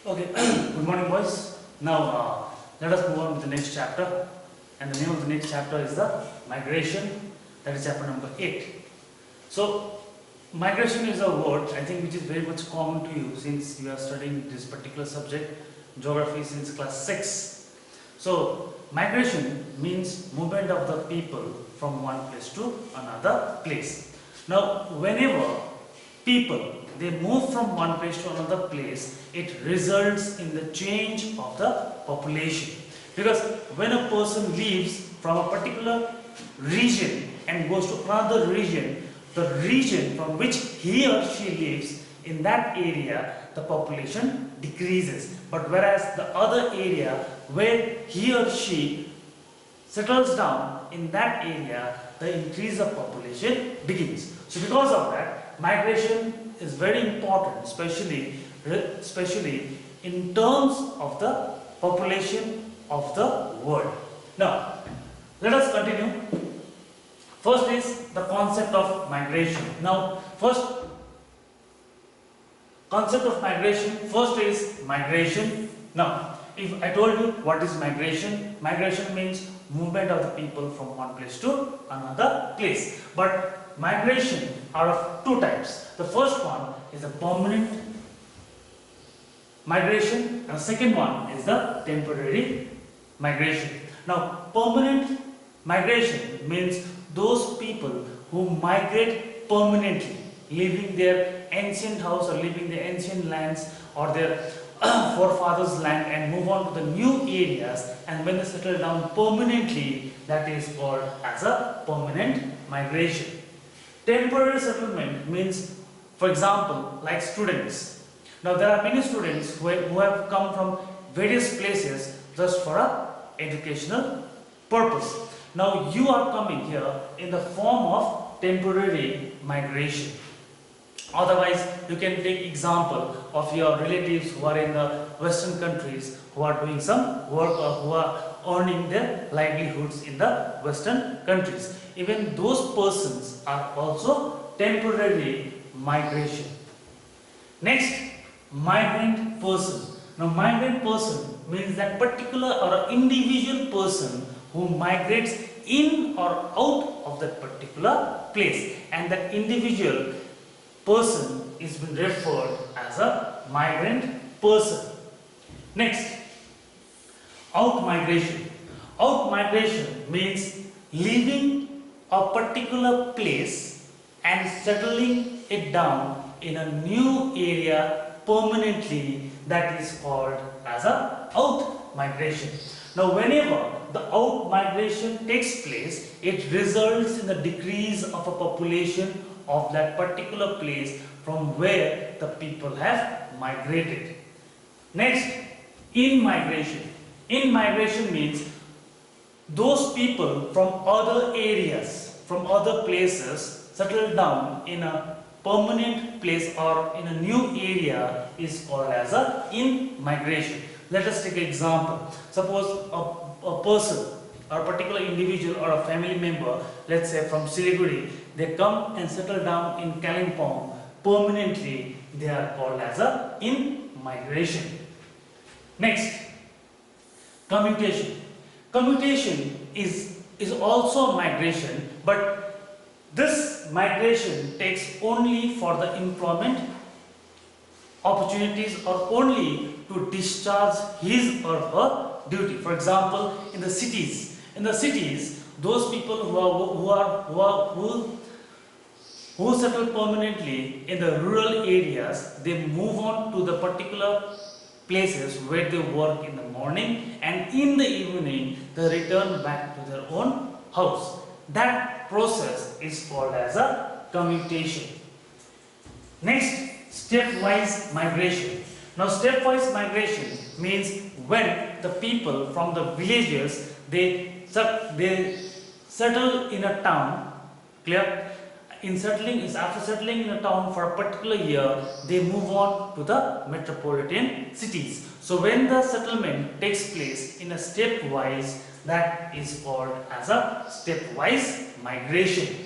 Okay, good morning, boys. Now, let us move on to the next chapter. And the name of the next chapter is the migration. That is chapter number 8. So, migration is a word, I think, which is very much common to you since you are studying this particular subject, geography, since class 6. So, migration means movement of the people from one place to another place. Now, whenever people they move from one place to another place, it results in the change of the population. Because when a person leaves from a particular region and goes to another region, the region from which he or she lives, in that area the population decreases. But whereas the other area where he or she settles down, in that area the increase of population begins. So because of that, migration is very important, especially in terms of the population of the world. Now, let us continue. First is the concept of migration. Now, first concept of migration, first is migration. Now, if I told you what is migration, migration means movement of the people from one place to another place. But migration are of two types. The first one is the permanent migration and the second one is the temporary migration. Now, permanent migration means those people who migrate permanently, leaving their ancient house or leaving their ancient lands or their forefathers' land and move on to the new areas, and when they settle down permanently, that is called as a permanent migration. Temporary settlement means, for example, like students. Now there are many students who have come from various places just for a educational purpose. Now you are coming here in the form of temporary migration. Otherwise, you can take example of your relatives who are in the Western countries, who are doing some work or who are earning their livelihoods in the Western countries. Even those persons are also temporary migration. Next, migrant person. Now, migrant person means that particular or individual person who migrates in or out of that particular place, and that individual person is been referred as a migrant person. Next, out migration. Out migration means leaving a particular place and settling it down in a new area permanently, that is called as a out migration. Now whenever the out migration takes place, it results in the decrease of a population of that particular place from where the people have migrated. Next, in migration. In migration means those people from other areas, from other places, settle down in a permanent place or in a new area is called as a in migration. Let us take an example. Suppose a person or a particular individual or a family member, let's say from Siliguri, they come and settle down in Kalimpong permanently, they are called as a in migration. Next, commutation. Commutation is also migration, but this migration takes only for the employment opportunities or only to discharge his or her duty. For example, in the cities, those people who settle permanently in the rural areas, they move on to the particular places where they work in the morning, and in the evening they return back to their own house. That process is called as a commutation. Next, stepwise migration. Now stepwise migration means when the people from the villages they settle in a town. Clear? After settling in a town for a particular year, they move on to the metropolitan cities. So when the settlement takes place in a stepwise, that is called as a stepwise migration.